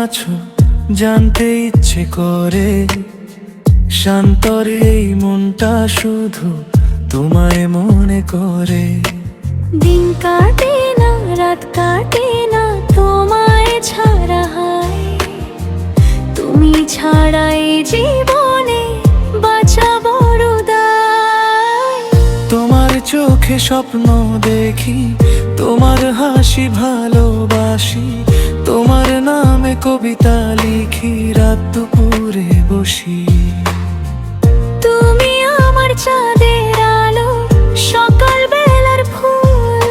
আছো জানতে ইচ্ছে করে, শান্তরে এই মনটা শুধু তোমায় মনে করে। দিন কাটে না, রাত কাটে না, তোমায় ছাড়া হায়। তুমি ছাড়া এই জীবনে বাঁচা বড় দায়। তোমার চোখে স্বপ্ন দেখি, তোমার হাসি ভালোবাসি, তোমার নামে কবিতা লিখি, রাত দুপুরে বসি। তুমি আমার চাঁদের আলো, সকাল বেলার ফুল,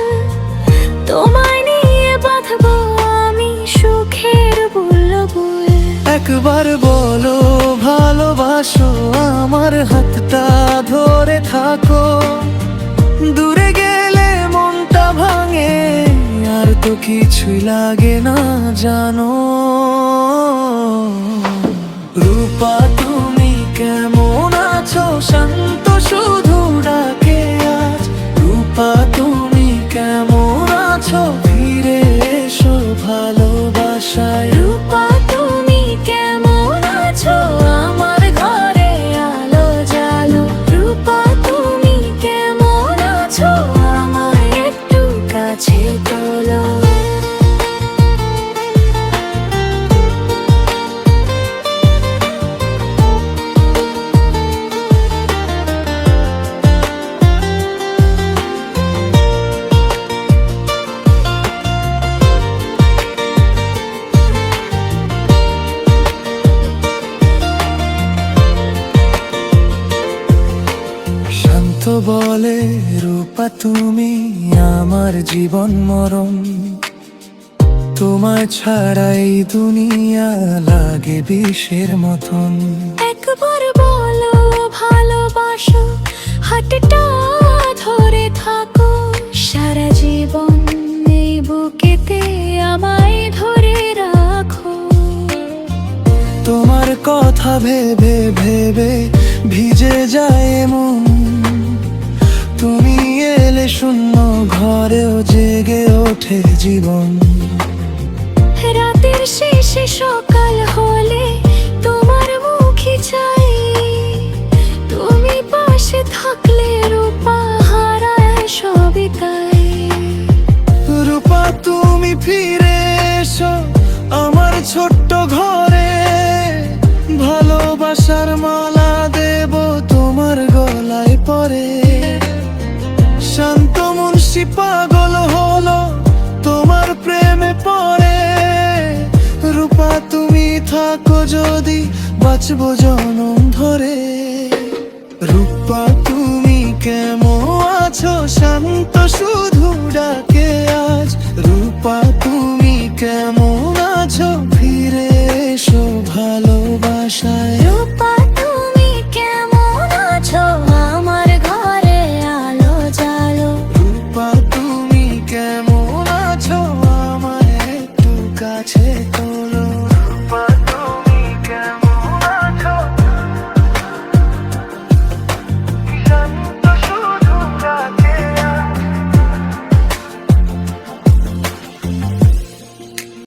তোমায় নিয়ে বাঁধবো আমি সুখের বুলবুল। একবার বলো ভালোবাসো, আমার হাতটা ধরে থাকো। দূরে গেলে মনটা ভাঙে, আর তো কিছুই লাগে না জানো। রূপা তুমি কেমন আছো, শান্ত শুধু ডাকে আজ। রূপা তুমি কেমন আছো, ফিরে এসো ভালোবাসায়। রূপা তুমি কেমন আছো, আমার ঘরে আলো জালো। রূপা তুমি কেমন আছো, আমায় একটু কাছে তোলো। শান্ত বলে রূপা তুমি আমার জীবন মরণ। তোমায় ছাড়া এই দুনিয়া লাগে বিষের মতন। একবার বলো ভালোবাসো, হাতটা ধরে থাকো। সারা জীবন এই বুকেতে আমায় ধরে রাখো। তোমার কথা ভেবে ভেবে ভিজে যায় মন। তুমি এলে শূন্য ঘরেও জেগে ওঠে জীবন। রাতের শেষে সকাল হলে তোমার মুখই চাই। তুমি পাশে থাকলে রূপা হারায় সবই তাই। রূপা তুমি ফিরে এসো আমার ছোট্ট ঘরে। ভালোবাসার মালা দেব তোমার গলায় পরে। শান্ত মুন্সি পাগল হলো তোমার প্রেমে পড়ে। রূপা তুমি থাকো যদি বাঁচবো জনম ধরে। রূপা তুমি কেমন আছো, শান্ত শুধু ডাকে আজ। রূপা তুমি কেমন আছো, ফিরে এসো ভালোবাসায়। রূপা তুমি কেমন আছো, আমার ঘরে আলো জালো। রূপা তুমি কেমন আছো, আমার একটু কাছে